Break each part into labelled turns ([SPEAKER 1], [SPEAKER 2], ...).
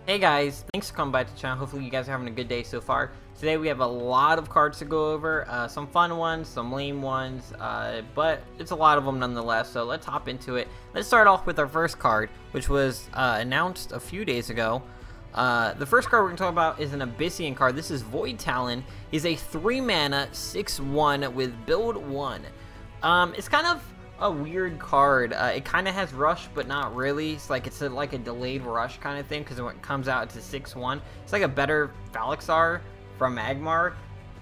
[SPEAKER 1] Hey guys, thanks for coming by to the channel. Hopefully you guys are having a good day so far. Today we have a lot of cards to go over, some fun ones, some lame ones, but it's a lot of them nonetheless, so let's hop into it. Let's start off with our first card, which was announced a few days ago. The first card we're going to talk about is an Abyssian card. This is Void Talon. He's a 3 mana, 6/1 with build 1. It's kind of a weird card. It kind of has rush, but not really. It's like like a delayed rush kind of thing, because when it comes out, it's a 6/1. It's like a better Phalixar from Magmar.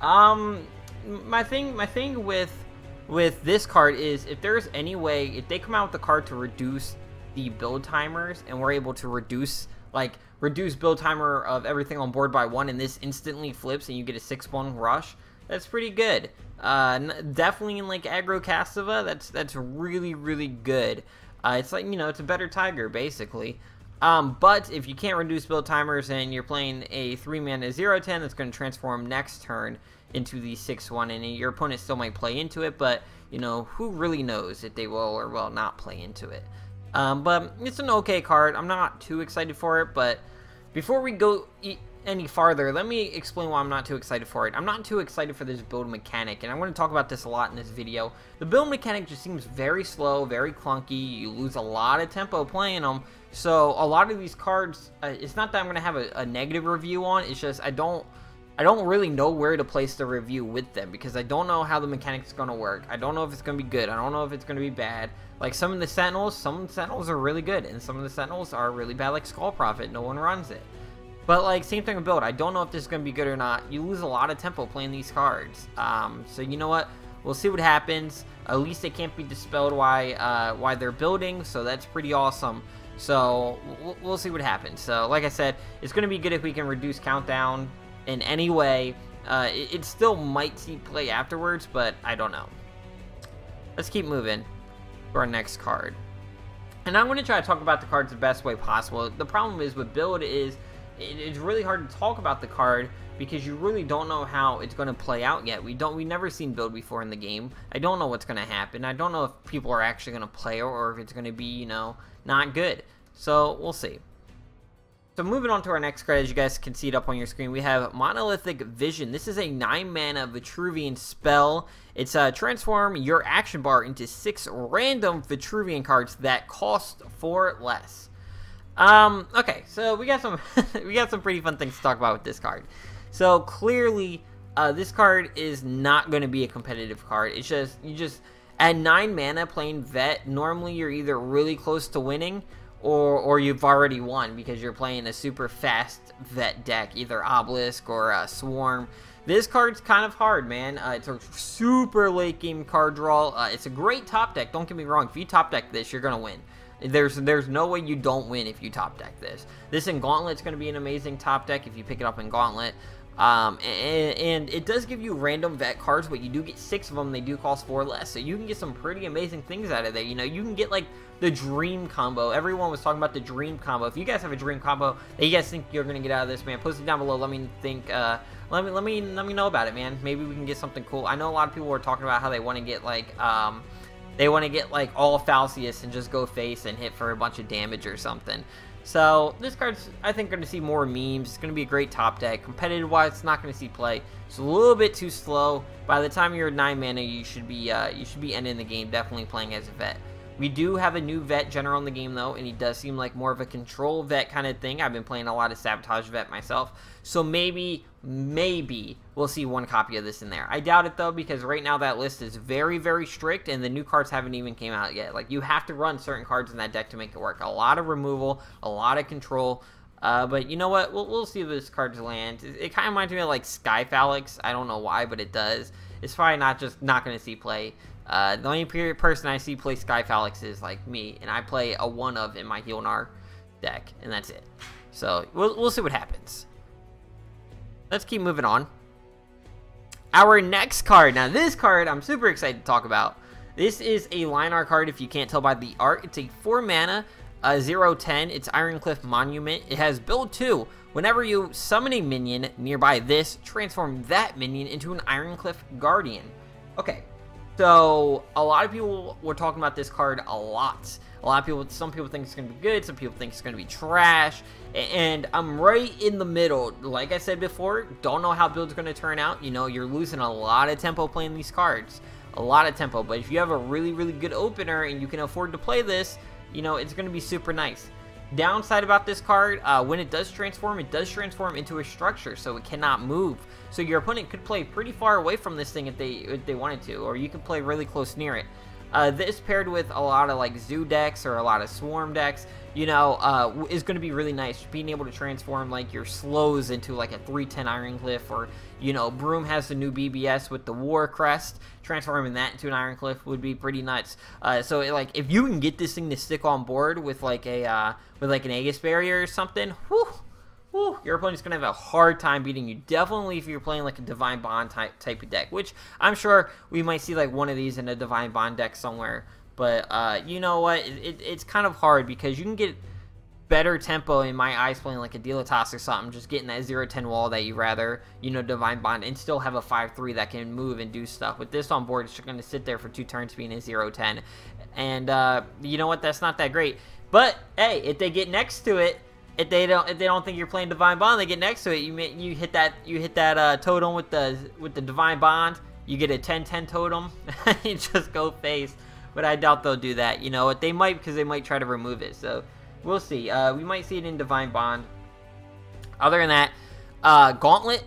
[SPEAKER 1] My thing with this card is, if there's any way, if they come out with the card to reduce the build timers, and we're able to reduce build timer of everything on board by 1, and this instantly flips and you get a 6/1 rush, that's pretty good. Definitely in like aggro Castava, that's really good. It's like, you know, it's a better Tiger basically. But if you can't reduce build timers and you're playing a 3 mana 0/10 that's going to transform next turn into the 6/1, and your opponent still might play into it, but you know, who really knows if they will or will not play into it. But it's an okay card. I'm not too excited for it, but before we go any farther, let me explain why I'm not too excited for it. I'm not too excited for this build mechanic, and I'm going to talk about this a lot in this video. The build mechanic just seems very slow, very clunky. You lose a lot of tempo playing them, so a lot of these cards, it's not that I'm going to have a negative review on, it's just I don't really know where to place the review with them, because I don't know how the mechanic's is going to work. I don't know if it's going to be good. I don't know if it's going to be bad. Like some of the Sentinels are really good, and some of the Sentinels are really bad, like Skull Prophet. No one runs it. But like, same thing with build. I don't know if this is going to be good or not. You lose a lot of tempo playing these cards. So you know what? We'll see what happens. At least they can't be dispelled why they're building, so that's pretty awesome. So we'll see what happens. So like I said, it's going to be good if we can reduce countdown in any way. It still might see play afterwards, but I don't know. Let's keep moving to our next card. And I'm going to try to talk about the cards the best way possible. The problem is with build is, it's really hard to talk about the card because you really don't know how it's going to play out yet. We've never seen build before in the game. I don't know what's going to happen. I don't know if people are actually going to play, or if it's going to be, you know, not good. So we'll see. So moving on to our next card, as you guys can see it up on your screen, we have Monolithic Vision. This is a 9 mana Vitruvian spell. It's transform your action bar into 6 random Vitruvian cards that cost 4 less. Okay, so we got some we got some pretty fun things to talk about with this card. So clearly, this card is not going to be a competitive card. It's just, at 9 mana playing Vet, normally you're either really close to winning, or you've already won because you're playing a super fast Vet deck, either Obelisk or Swarm. This card's kind of hard, man. It's a super late game card draw. It's a great top deck, don't get me wrong. If you top deck this, you're gonna win. There's no way you don't win if you top deck this. This in Gauntlet's going to be an amazing top deck if you pick it up in Gauntlet. And it does give you random vet cards, but you do get 6 of them. They do cost 4 less, so you can get some pretty amazing things out of there. You know, you can get like the dream combo. Everyone was talking about the dream combo. If you guys have a dream combo that you guys think you're going to get out of this, man, post it down below. Let me think. Let me know about it, man. Maybe we can get something cool. I know a lot of people were talking about how they want to get like all Falcius and just go face and hit for a bunch of damage or something. So this card's, I think, going to see more memes. It's going to be a great top deck. Competitive wise, it's not going to see play. It's a little bit too slow. By the time you're at 9 mana, you should be ending the game, definitely playing as a vet. We do have a new vet general in the game though, and he does seem like more of a control vet kind of thing. I've been playing a lot of Sabotage vet myself, so maybe we'll see 1 copy of this in there. I doubt it though, because right now that list is very strict, and the new cards haven't even came out yet. Like, you have to run certain cards in that deck to make it work. A lot of removal, a lot of control. But you know what? We'll see if this card's land. It kind of reminds me of like Sky Phalix. I don't know why, but it does. It's probably not going to see play. The only person I see play Sky Phalix is like me, and I play a 1-of in my Healnar deck, and that's it. So we'll see what happens. Let's keep moving on. Our next card. Now this card I'm super excited to talk about. This is a line art card if you can't tell by the art. It's a 4 mana 0/10. It's Ironcliff Monument. It has build 2. Whenever you summon a minion nearby this, transform that minion into an Ironcliff Guardian. Okay. So a lot of people were talking about this card a lot. A lot of people, some people think it's going to be good, some people think it's going to be trash, and I'm right in the middle. Like I said before, don't know how build's going to turn out. You know, you're losing a lot of tempo playing these cards. A lot of tempo, but if you have a really, really good opener and you can afford to play this, you know, it's going to be super nice. Downside about this card, when it does transform into a structure, so it cannot move. So your opponent could play pretty far away from this thing if they wanted to, or you could play really close near it. This paired with a lot of like zoo decks or a lot of swarm decks, you know, is going to be really nice. Being able to transform like your slows into like a 3/10 Ironcliff, or, you know, Broom has the new BBS with the War Crest. Transforming that into an Ironcliff would be pretty nuts. So like if you can get this thing to stick on board with like a an Aegis Barrier or something, whew, your opponent's gonna have a hard time beating you. Definitely if you're playing like a Divine Bond type of deck, which I'm sure we might see like one of these in a Divine Bond deck somewhere. But you know what? It's kind of hard because you can get better tempo in my eyes playing like a Duelyst or something, just getting that 0/10 wall that you rather, you know, Divine Bond, and still have a 5/3 that can move and do stuff. With this on board, it's just going to sit there for 2 turns being a 0/10, and you know what? That's not that great. But hey, if they get next to it, if they don't think you're playing Divine Bond, they get next to it. You hit that totem with the Divine Bond. You get a 10/10 totem. You just go face. But I doubt they'll do that. You know what? They might, because they might try to remove it. So we'll see. We might see it in Divine Bond. Other than that, Gauntlet.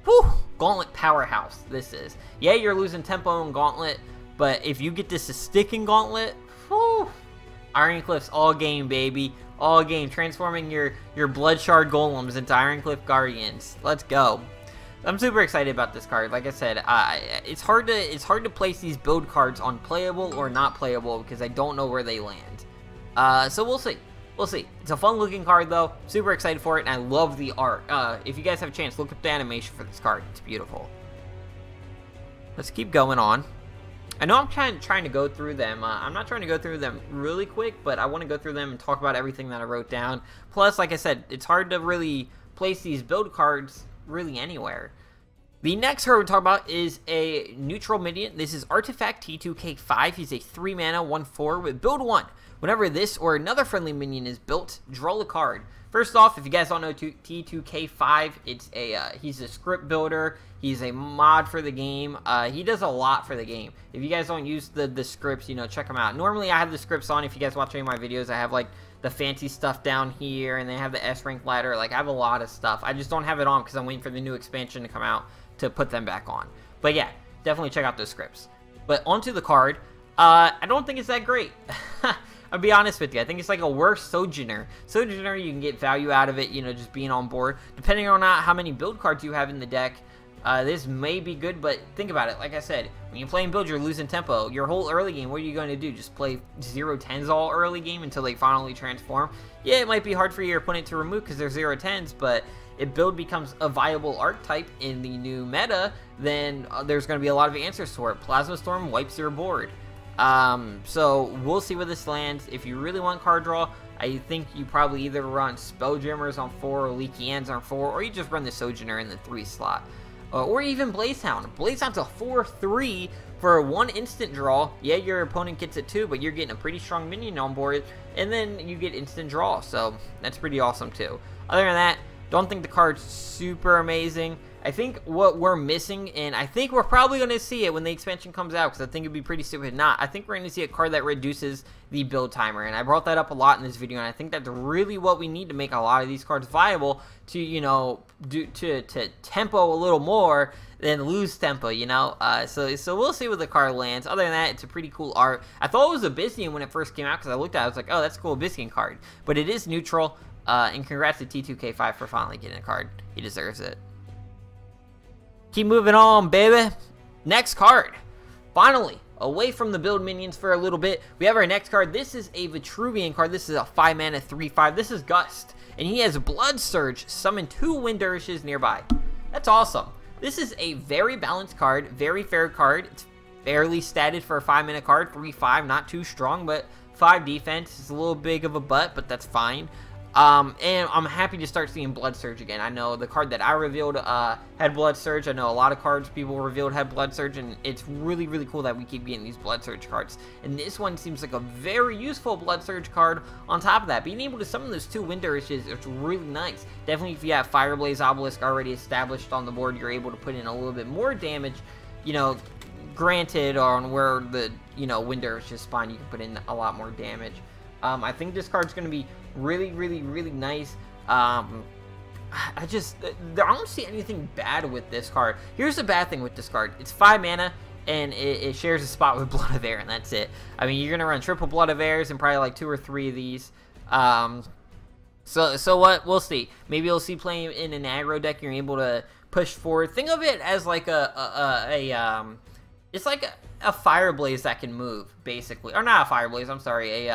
[SPEAKER 1] Whew, Gauntlet powerhouse. This is. Yeah, you're losing tempo in Gauntlet, but if you get this to stick in Gauntlet, whew, Ironcliffs all game, baby. All game. Transforming your Blood Shard Golems into Ironcliff Guardians. Let's go. I'm super excited about this card. Like I said, it's hard to place these build cards on playable or not playable because I don't know where they land. So we'll see. We'll see. It's a fun looking card though. Super excited for it, and I love the art. If you guys have a chance, look up the animation for this card. It's beautiful. Let's keep going on. I know I'm trying to go through them. I'm not trying to go through them really quick, but I want to go through them and talk about everything that I wrote down. Plus, like I said, it's hard to really place these build cards really anywhere. The next card we're talking about is a neutral minion. This is Artifact T2K5. He's a 3 mana 1/4 with build 1. Whenever this or another friendly minion is built, draw a card. First off, if you guys don't know T2K5, it's he's a script builder. He's a mod for the game. He does a lot for the game. If you guys don't use the scripts, you know, check him out. Normally, I have the scripts on. If you guys watch any of my videos, I have like the fancy stuff down here, and then I have the S rank ladder. Like, I have a lot of stuff. I just don't have it on because I'm waiting for the new expansion to come out to put them back on. But yeah, definitely check out those scripts. But onto the card. I don't think it's that great. I'll be honest with you. I think it's like a worse Sojourner. Sojourner, you can get value out of it, you know, just being on board. Depending on how many build cards you have in the deck, this may be good, but think about it. Like I said, when you're playing build, you're losing tempo. Your whole early game, what are you going to do? Just play 0/10s all early game until they finally transform? Yeah, it might be hard for your opponent to remove because they're 0/10s, but if build becomes a viable archetype in the new meta, then there's going to be a lot of answers for it. Plasma Storm wipes your board. So we'll see where this lands. If you really want card draw, I think you probably either run Spelljammers on 4 or Leaky Hands on 4, or you just run the Sojourner in the 3 slot. Or even Blazehound. Blazehound's a 4/3 for 1 instant draw. Yeah, your opponent gets it too, but you're getting a pretty strong minion on board, and then you get instant draw, so that's pretty awesome too. Other than that, don't think the card's super amazing. I think what we're missing, and I think we're probably going to see it when the expansion comes out, because I think it'd be pretty stupid not. I think we're going to see a card that reduces the build timer, and I brought that up a lot in this video, and I think that's really what we need to make a lot of these cards viable to, you know, to tempo a little more than lose tempo, you know. So we'll see where the card lands. Other than that, it's a pretty cool art. I thought it was a Abyssinian when it first came out, because I looked at it, I was like, oh, that's a cool Abyssinian card. But it is neutral, and congrats to T2K5 for finally getting a card. He deserves it. Keep moving on, baby. Next card. Finally, away from the build minions for a little bit, we have our next card. This is a Vitruvian card. This is a 5 mana 3/5. This is Gust, and he has Blood Surge. Summon 2 Wind Dervishes nearby. That's awesome. This is a very balanced card, very fair card. It's fairly statted for a 5 mana card. 3/5, not too strong, but 5 defense. It's a little big of a butt, but that's fine. And I'm happy to start seeing Blood Surge again. I know the card that I revealed had Blood Surge. I know a lot of cards people revealed had Blood Surge, and it's really, really cool that we keep getting these Blood Surge cards. And this one seems like a very useful Blood Surge card on top of that. Being able to summon those 2 Wind Dervishes is really nice. Definitely if you have Fire Blaze Obelisk already established on the board, you're able to put in a little bit more damage, you know, granted on where the, you know, Wind Dervishes spawn, you can put in a lot more damage. I think this card's going to be really, really, really nice. I don't see anything bad with this card. Here's the bad thing with this card. It's 5 mana, and it shares a spot with Blood of Air, and that's it. I mean, you're going to run triple Blood of Airs and probably like 2 or 3 of these. So what? We'll see. Maybe you'll see playing in an aggro deck, you're able to push forward. Think of it as like it's like a Fire Blaze that can move, basically. Or not a Fire Blaze, I'm sorry.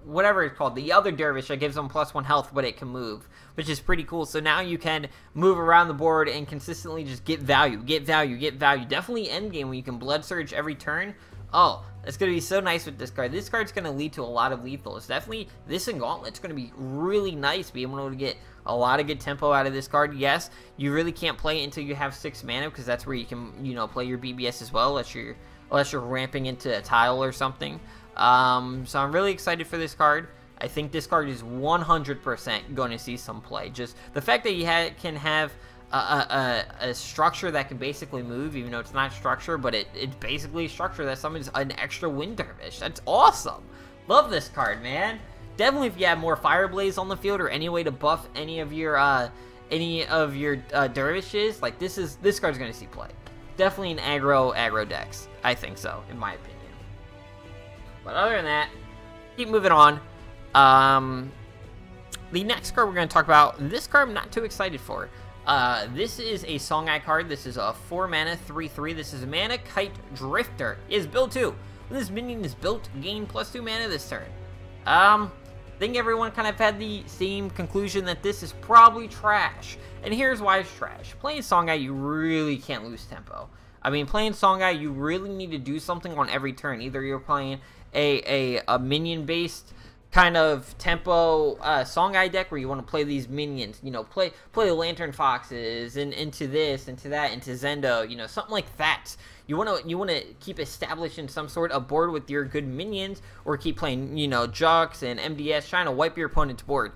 [SPEAKER 1] Whatever it's called. The other Dervish that gives them +1 health, but it can move, which is pretty cool. So now you can move around the board and consistently just get value, get value, get value. Definitely endgame when you can Blood Surge every turn. Oh, that's going to be so nice with this card. This card's going to lead to a lot of lethals. Definitely, this and Gauntlet's going to be really nice, being able to get a lot of good tempo out of this card. Yes, you really can't play it until you have 6 mana, because that's where you can, you know, play your BBS as well, unless you're ramping into a tile or something. So I'm really excited for this card. I think this card is 100% going to see some play. Just the fact that you can have a structure that can basically move, even though it's not structure, but it's basically a structure that summons an extra Wind Dervish. That's awesome. Love this card, man. Definitely if you have more Fire Blaze on the field or any way to buff any of your dervishes, like this card's gonna see play. Definitely an aggro decks. I think so, in my opinion. But other than that, keep moving on. The next card we're gonna talk about, this card I'm not too excited for. This is a Songhai card. This is a 4 mana 3/3. This is a Manakite Drifter. It is built 2. When this minion is built, gain +2 mana this turn. I think everyone kind of had the same conclusion that this is probably trash. And here's why it's trash. Playing Songhai, you really can't lose tempo. I mean, playing Songhai, you really need to do something on every turn. Either you're playing a minion-based kind of tempo Songhai deck where you want to play these minions, you know, play the Lantern Foxes and into this, into that, into Zendo, you know, something like that. You want to keep establishing some sort of board with your good minions, or keep playing, you know, Jux and MDS, trying to wipe your opponent's board.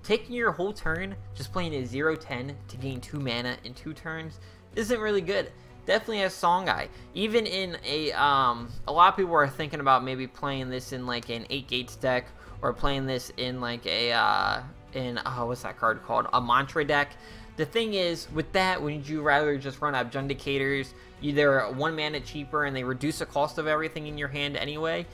[SPEAKER 1] Taking your whole turn just playing a 0/10 to gain 2 mana in 2 turns isn't really good. Definitely as Songhai. Even in a lot of people are thinking about maybe playing this in like an 8 gates deck, or playing this in like a what's that card called? A Mantra deck. The thing is, with that, would you rather just run Abjundicators? They're 1 mana cheaper, and they reduce the cost of everything in your hand anyway.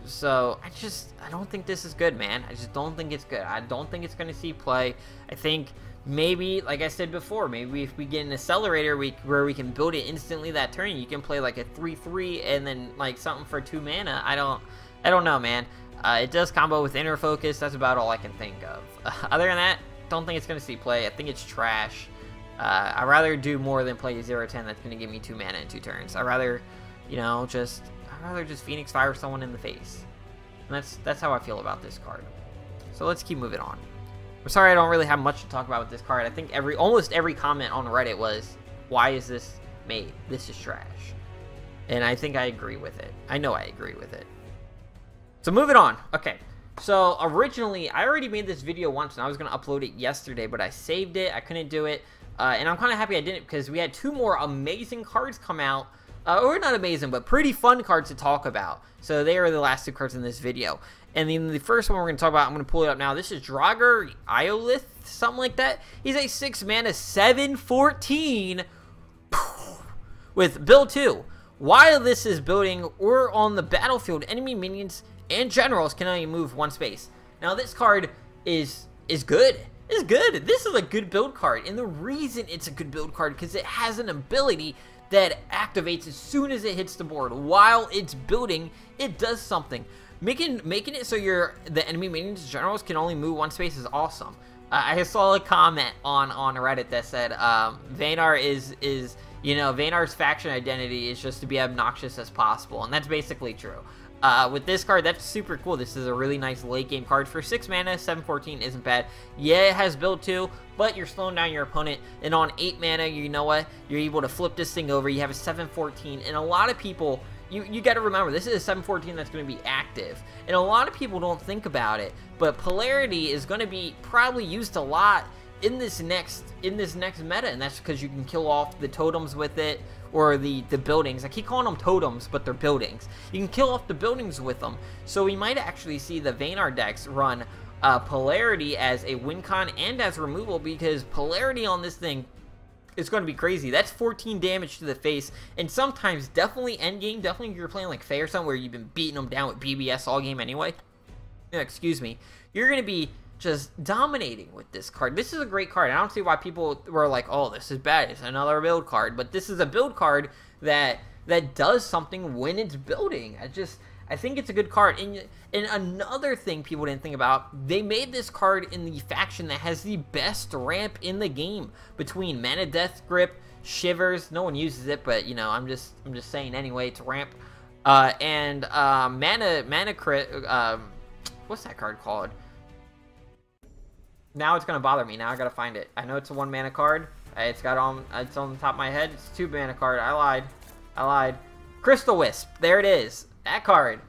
[SPEAKER 1] So I don't think this is good, man. I just don't think it's good. I don't think it's going to see play. I think maybe, like I said before, maybe if we get an accelerator where we can build it instantly that turn, you can play like a 3/3 and then like something for 2 mana. I don't know, man. It does combo with Inner Focus. That's about all I can think of. Other than that, don't think it's going to see play. I think it's trash. I'd rather do more than play 0/10 that's going to give me 2 mana in 2 turns. I'd rather, you know, I'd rather just Phoenix Fire someone in the face. And that's how I feel about this card. So let's keep moving on. I'm sorry I don't really have much to talk about with this card. I think almost every comment on Reddit was, why is this made? This is trash. And I think I agree with it. I know I agree with it. So moving on. Okay. So originally, I already made this video once, and I was going to upload it yesterday, but I saved it. I couldn't do it. And I'm kind of happy I didn't, because we had 2 more amazing cards come out. Or not amazing, but pretty fun cards to talk about. So they are the last 2 cards in this video. And then the first one we're going to talk about, I'm going to pull it up now. This is DRAUGAR, EYOUTH, something like that. He's a 6 mana 7/14 with build 2. While this is building or on the battlefield, enemy minions and generals can only move 1 space. Now this card is good. It's good. This is a good build card. And the reason it's a good build card, because it has an ability that activates as soon as it hits the board. While it's building, it does something. Making it so the enemy minions generals can only move 1 space is awesome. I saw a comment on Reddit that said Vaynar is you know, Vaynar's faction identity is just to be obnoxious as possible, and that's basically true. With this card, that's super cool. This is a really nice late game card. For 6 mana, 714 isn't bad. Yeah, it has build too, but you're slowing down your opponent. And on 8 mana, you know what? You're able to flip this thing over. You have a 714, and a lot of people, you got to remember, this is a 714 that's going to be active. And a lot of people don't think about it, but Polarity is going to be probably used a lot in this next meta, and that's because you can kill off the totems with it, or the buildings. I keep calling them totems, but they're buildings. You can kill off the buildings with them. So we might actually see the Vanguard decks run Polarity as a win con and as removal, because Polarity on this thing is going to be crazy. That's 14 damage to the face, and sometimes definitely endgame, definitely if you're playing like Fae or something where you've been beating them down with BBS all game anyway, excuse me, you're going to be just dominating with this card. This is a great card. I don't see why people were like, oh, this is bad, it's another build card. But this is a build card that does something when it's building. I think it's a good card. And another thing people didn't think about, they made this card in the faction that has the best ramp in the game between Mana Death Grip, Shivers. No one uses it, but you know, I'm just saying anyway. It's a ramp, and Mana Crit. What's that card called? Now it's gonna bother me. Now I gotta find it. I know it's a 1 mana card. It's on the top of my head. It's a 2 mana card. I lied. Crystal Wisp. There it is. That card.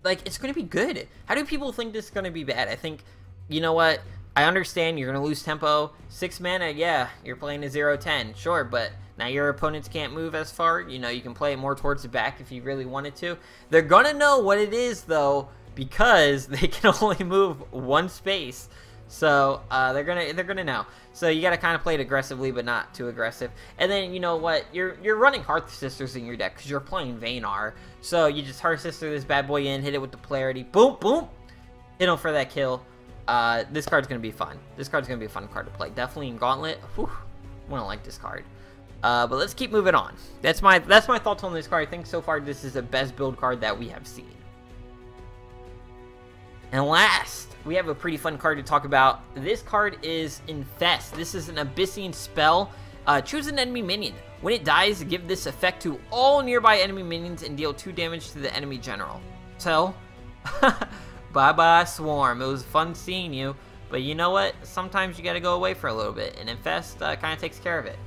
[SPEAKER 1] Like, it's gonna be good. How do people think this is gonna be bad? I think, you know what? I understand you're gonna lose tempo. 6 mana, yeah, you're playing a 0/10, sure, but now your opponents can't move as far. You know, you can play it more towards the back if you really wanted to. They're gonna know what it is though, because they can only move 1 space. So they're gonna know. So you gotta kind of play it aggressively, but not too aggressive. And then you know what? You're running Hearth Sisters in your deck because you're playing Vanguard. So you just Hearth Sister this bad boy in, hit it with the Polarity, boom, boom, hit him for that kill. This card's gonna be fun. This card's gonna be a fun card to play. Definitely in Gauntlet. Whew, I don't like this card. But let's keep moving on. That's my thoughts on this card. I think so far this is the best build card that we have seen. And last, we have a pretty fun card to talk about. This card is Infest. This is an Abyssine spell. Choose an enemy minion. When it dies, give this effect to all nearby enemy minions and deal 2 damage to the enemy general. So, bye-bye Swarm. It was fun seeing you. But you know what? Sometimes you gotta go away for a little bit. And Infest kind of takes care of it.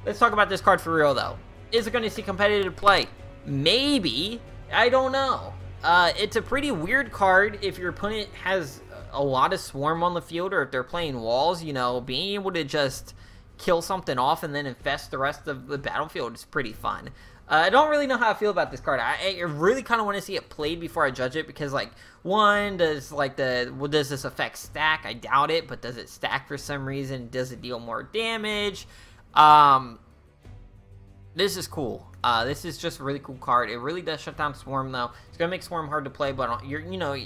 [SPEAKER 1] Let's talk about this card for real, though. Is it going to see competitive play? Maybe. I don't know. It's a pretty weird card if your opponent has a lot of Swarm on the field, or if they're playing walls, you know, being able to just kill something off and then infest the rest of the battlefield is pretty fun. I don't really know how I feel about this card. I really kind of want to see it played before I judge it, because like, one, does this effect stack? I doubt it, but does it stack for some reason? Does it deal more damage? This is cool. This is just a really cool card. It really does shut down Swarm, though. It's gonna make Swarm hard to play, but you're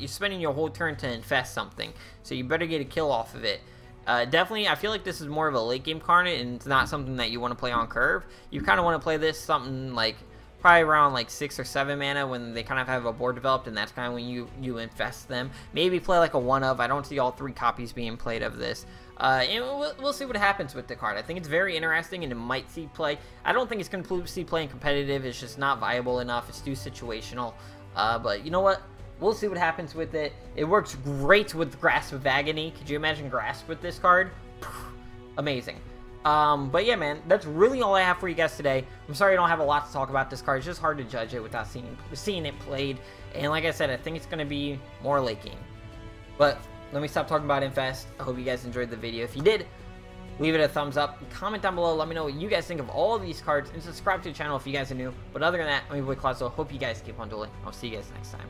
[SPEAKER 1] spending your whole turn to infest something, so you better get a kill off of it. Definitely, I feel like this is more of a late game card, and it's not something that you want to play on curve. You kind of want to play this something like probably around like 6 or 7 mana when they kind of have a board developed, and that's kind of when you infest them. Maybe play like a 1-of. I don't see all 3 copies being played of this. And we'll see what happens with the card. I think it's very interesting, and it might see play. I don't think it's going to see play in competitive. It's just not viable enough. It's too situational. But you know what? We'll see what happens with it. It works great with Grasp of Agony. Could you imagine Grasp with this card? Amazing. But yeah, man, that's really all I have for you guys today. I'm sorry I don't have a lot to talk about this card. It's just hard to judge it without seeing it played. And like I said, I think it's going to be more late game. But let me stop talking about Infest. I hope you guys enjoyed the video. If you did, leave it a thumbs up. Comment down below. Let me know what you guys think of all of these cards. And subscribe to the channel if you guys are new. But other than that, I'm your boy Claudio. Hope you guys keep on dueling. I'll see you guys next time.